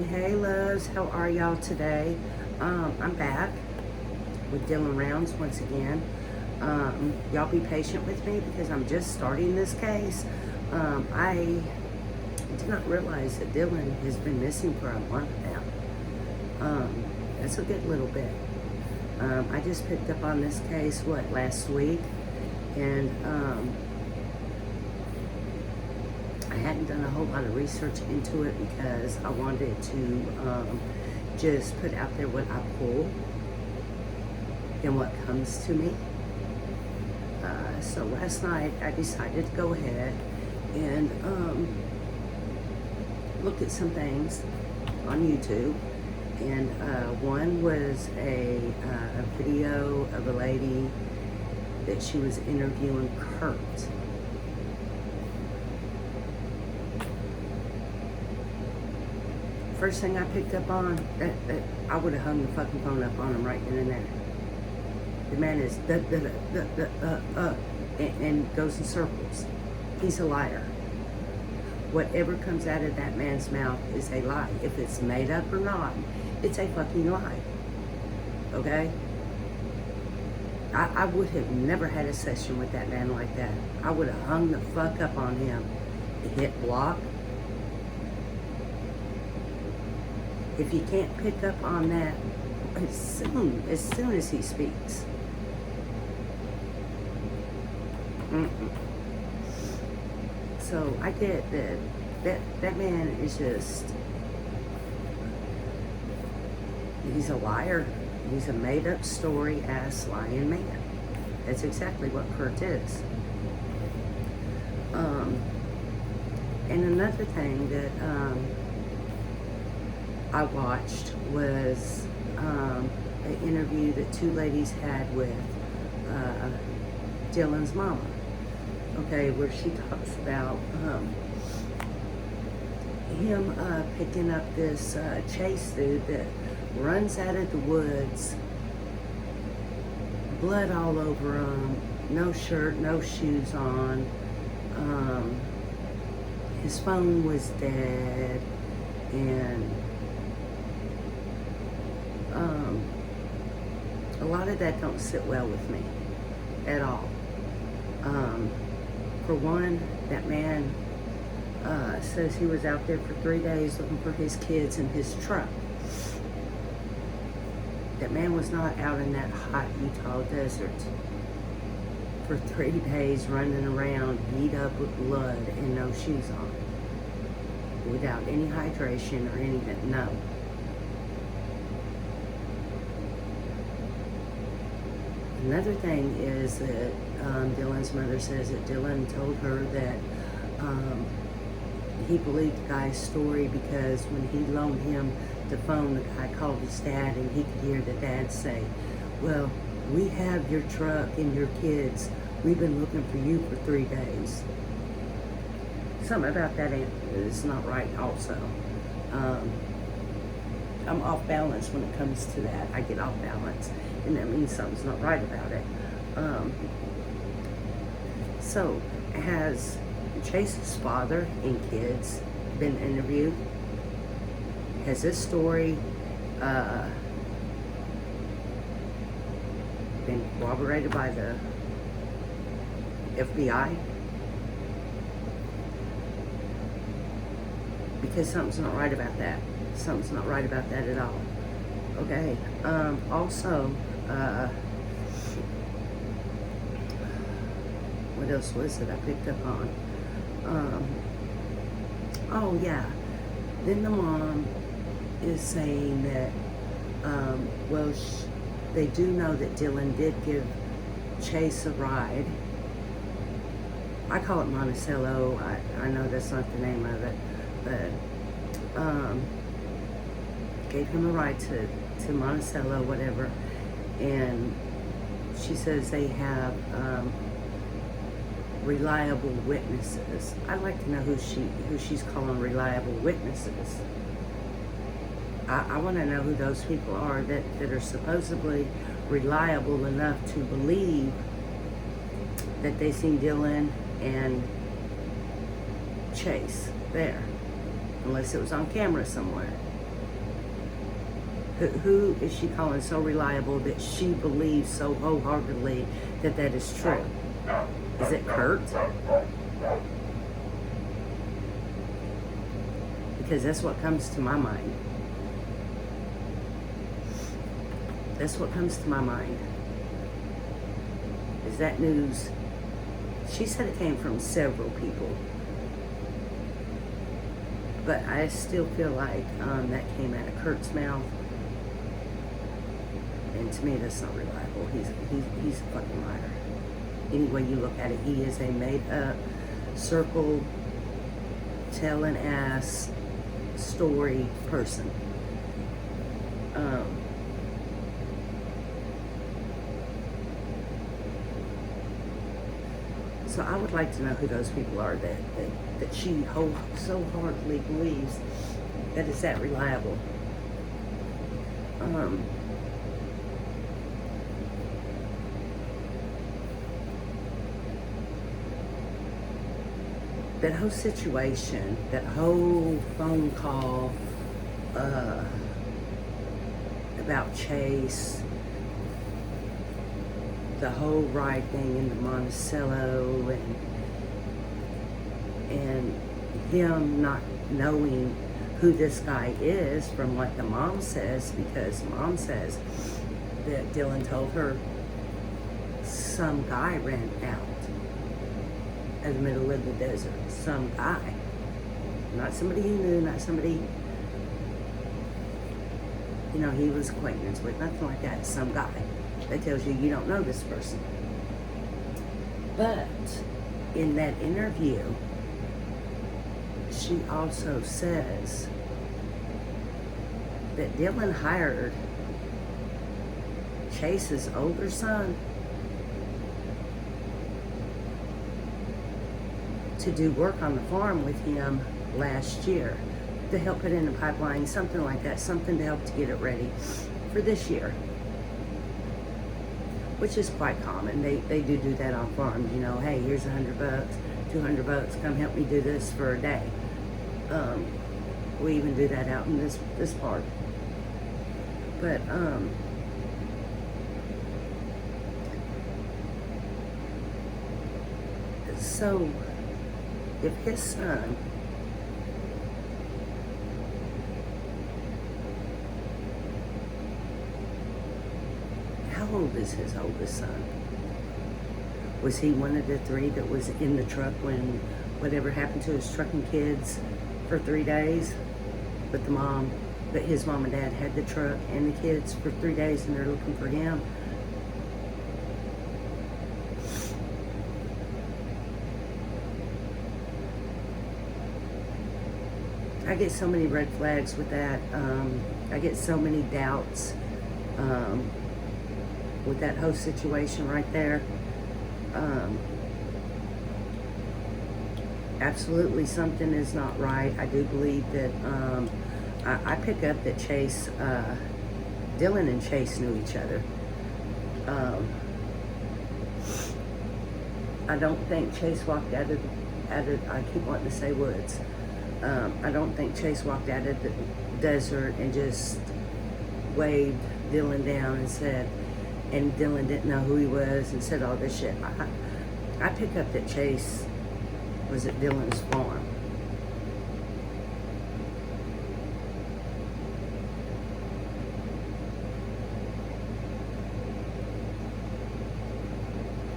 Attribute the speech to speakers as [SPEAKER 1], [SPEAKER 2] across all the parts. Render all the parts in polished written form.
[SPEAKER 1] Hey loves, how are y'all today? I'm back with Dylan Rounds once again. Y'all be patient with me because I'm just starting this case. I did not realize that Dylan has been missing for a month now. That's a good little bit. I just picked up on this case, last week? And I hadn't done a whole lot of research into it because I wanted to just put out there what I pull and what comes to me. So last night I decided to go ahead and look at some things on YouTube. And one was a video of a lady that she was interviewing Kurt. First thing I picked up on, I would have hung the fucking phone up on him right then and there. The man is and goes in circles. He's a liar. Whatever comes out of that man's mouth is a lie. If it's made up or not, it's a fucking lie. Okay? I would have never had a session with that man like that. I would have hung the fuck up on him. Hit block. If you can't pick up on that as soon as he speaks. So I get that man is just, he's a liar. He's a made up story ass lying man. That's exactly what Kurt is. And another thing that I watched was an interview that two ladies had with Dylan's mama. Okay, where she talks about him picking up this Chase dude that runs out of the woods, blood all over him, no shirt, no shoes on. His phone was dead, and a lot of that don't sit well with me at all. For one, that man says he was out there for 3 days looking for his kids in his truck. That man was not out in that hot Utah desert for 3 days running around beat up with blood and no shoes on, without any hydration or anything. No. Another thing is that Dylan's mother says that Dylan told her that he believed the guy's story because when he loaned him the phone, the guy called his dad and he could hear the dad say, "Well, we have your truck and your kids. We've been looking for you for 3 days." Something about that is not right also. I'm off balance when it comes to that. I get off balance, and that means something's not right about it. So, has Chase's father and kids been interviewed? Has this story been corroborated by the FBI? Because something's not right about that. Something's not right about that at all. Okay. Also, what else was it I picked up on? Oh yeah. Then the mom is saying that, well, they do know that Dylan did give Chase a ride. I call it Monticello. I know that's not the name of it, but gave him a ride to Monticello, whatever. And she says they have reliable witnesses. I'd like to know who she's calling reliable witnesses. I want to know who those people are that are supposedly reliable enough to believe that they seen Dylan and Chase there, unless it was on camera somewhere. Who is she calling so reliable that she believes so wholeheartedly that that is true? Is it Kurt? Because that's what comes to my mind. That's what comes to my mind. Is that news? She said it came from several people. But I still feel like that came out of Kurt's mouth. And to me, that's not reliable. He's a fucking liar. Any way you look at it, he is a made-up, circle, telling ass story person. So I would like to know who those people are that she so hardly believes that it's that reliable. That whole situation, that whole phone call about Chase, the whole ride thing into Monticello, and him not knowing who this guy is from what the mom says, because mom says that Dylan told her some guy ran out in the middle of the desert. Some guy. Not somebody he knew, not somebody, he was acquaintance with, nothing like that. Some guy that tells you you don't know this person. But in that interview, she also says that Dylan hired Chase's older son to do work on the farm with him last year to help it in the pipeline, something like that, something to help to get it ready for this year, which is quite common. They do that on farms, hey, here's $100, $200, come help me do this for a day. We even do that out in this park. But so if his son how old is his oldest son? Was he one of the three that was in the truck when whatever happened to his trucking kids for 3 days? But his mom and dad had the truck and the kids for 3 days and they're looking for him. I get so many red flags with that. I get so many doubts with that whole situation right there. Absolutely something is not right. I do believe that I pick up that Chase, Dylan and Chase knew each other. I don't think Chase walked out of I keep wanting to say woods. I don't think Chase walked out of the desert and just waved Dylan down and said, and Dylan didn't know who he was and said all this shit. I pick up that Chase was at Dylan's farm.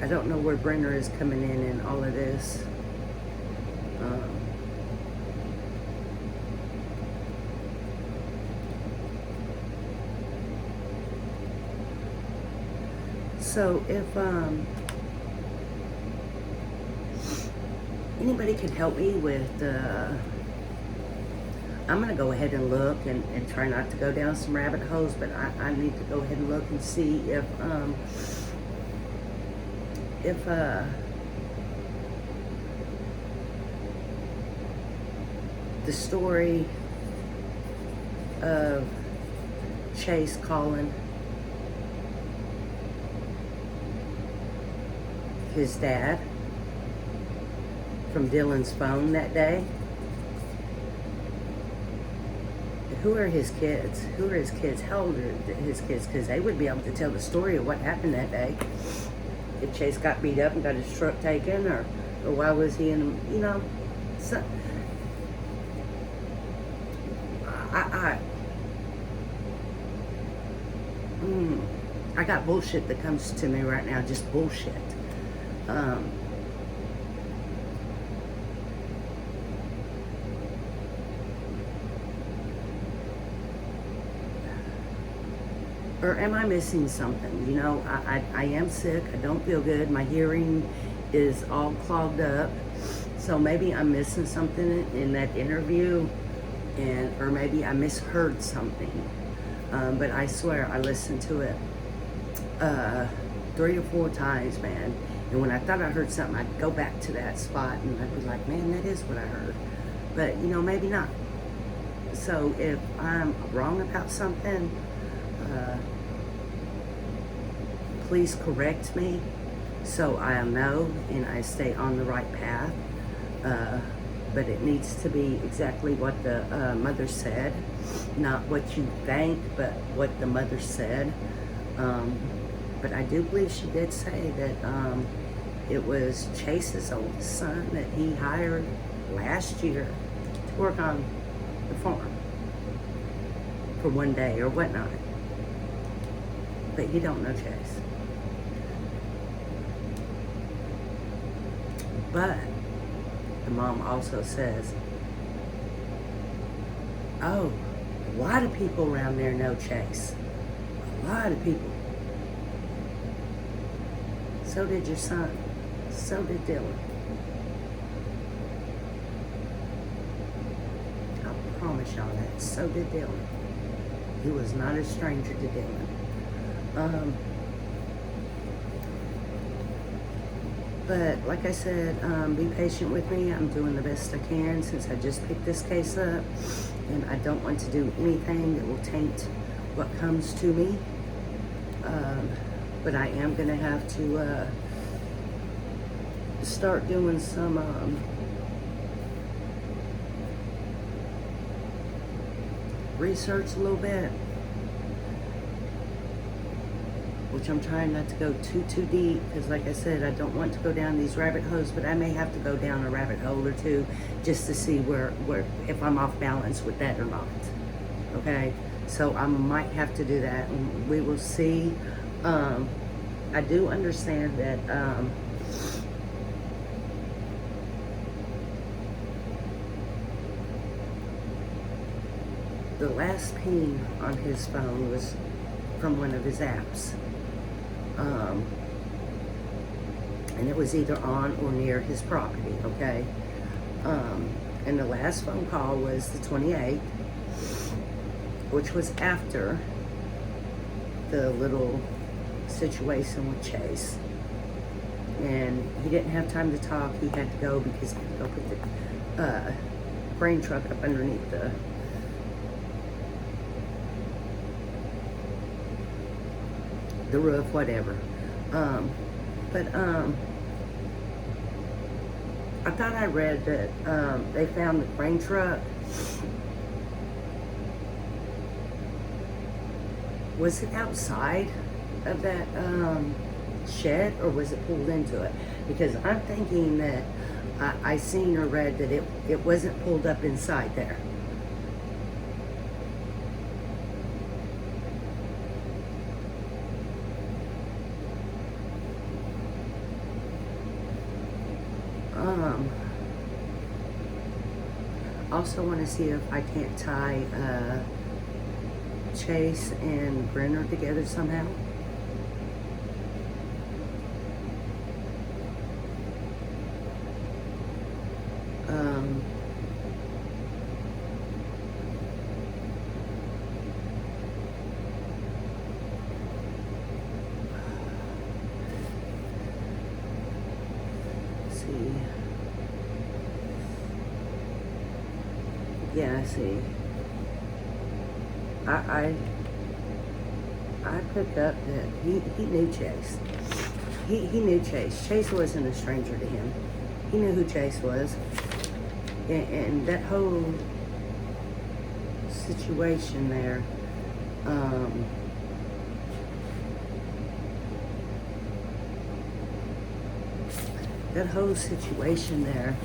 [SPEAKER 1] I don't know where Brenner is coming in all of this. So if anybody could help me with, I'm going to go ahead and look and try not to go down some rabbit holes, but I need to go ahead and look and see if the story of Chase calling his dad from Dylan's phone that day who are his kids? Who are his kids? How old are his kids? Because they would be able to tell the story of what happened that day. If Chase got beat up and got his truck taken, or why was he in, you know, so, I got bullshit that comes to me right now, just bullshit. Or am I missing something? You know, I am sick. I don't feel good. My hearing is all clogged up. So maybe I'm missing something in that interview, or maybe I misheard something. But I swear I listened to it 3 or 4 times, man. And when I thought I heard something, I'd go back to that spot and I'd be like, man, that is what I heard. But, you know, maybe not. So if I'm wrong about something, please correct me so I know and I stay on the right path. But it needs to be exactly what the mother said, not what you think, but what the mother said. But I do believe she did say that it was Chase's oldest son that he hired last year to work on the farm for one day or whatnot. But you don't know Chase. But the mom also says, oh, a lot of people around there know Chase. A lot of people. So did your son. So did Dylan. I promise y'all that. So did Dylan. He was not a stranger to Dylan. But like I said, be patient with me. I'm doing the best I can since I just picked this case up, and I don't want to do anything that will taint what comes to me. But I am going to have to start doing some research a little bit, which I'm trying not to go too deep, because like I said, I don't want to go down these rabbit holes, but I may have to go down a rabbit hole or two just to see where if I'm off balance with that or not. Okay, so I might have to do that, and we will see. I do understand that the last ping on his phone was from one of his apps. And it was either on or near his property, okay? And the last phone call was the 28th, which was after the little situation with Chase. And he didn't have time to talk. He had to go because he had to go put the grain truck up underneath the roof, whatever. I thought I read that they found the grain truck. Was it outside of that shed, or was it pulled into it? Because I'm thinking that I seen or read that it wasn't pulled up inside there. Also want to see if I can't tie Chase and Brenner together somehow. See. Yeah, I see. I picked up that he knew Chase. He knew Chase. Chase wasn't a stranger to him. He knew who Chase was. And that whole situation there. That whole situation there.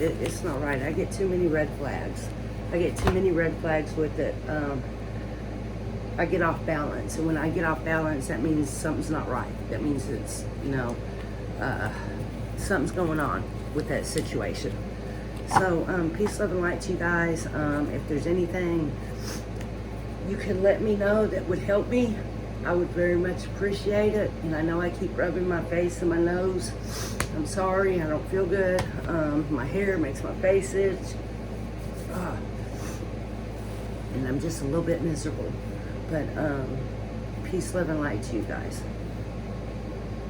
[SPEAKER 1] It's not right. I get too many red flags. I get too many red flags with it. I get off balance, and when I get off balance, that means something's not right. That means it's, you know, something's going on with that situation. So, peace, love, and light to you guys. If there's anything you can let me know that would help me, I would very much appreciate it. And I know I keep rubbing my face and my nose. I'm sorry, I don't feel good. My hair makes my face itch. And I'm just a little bit miserable. But peace, love, and light to you guys.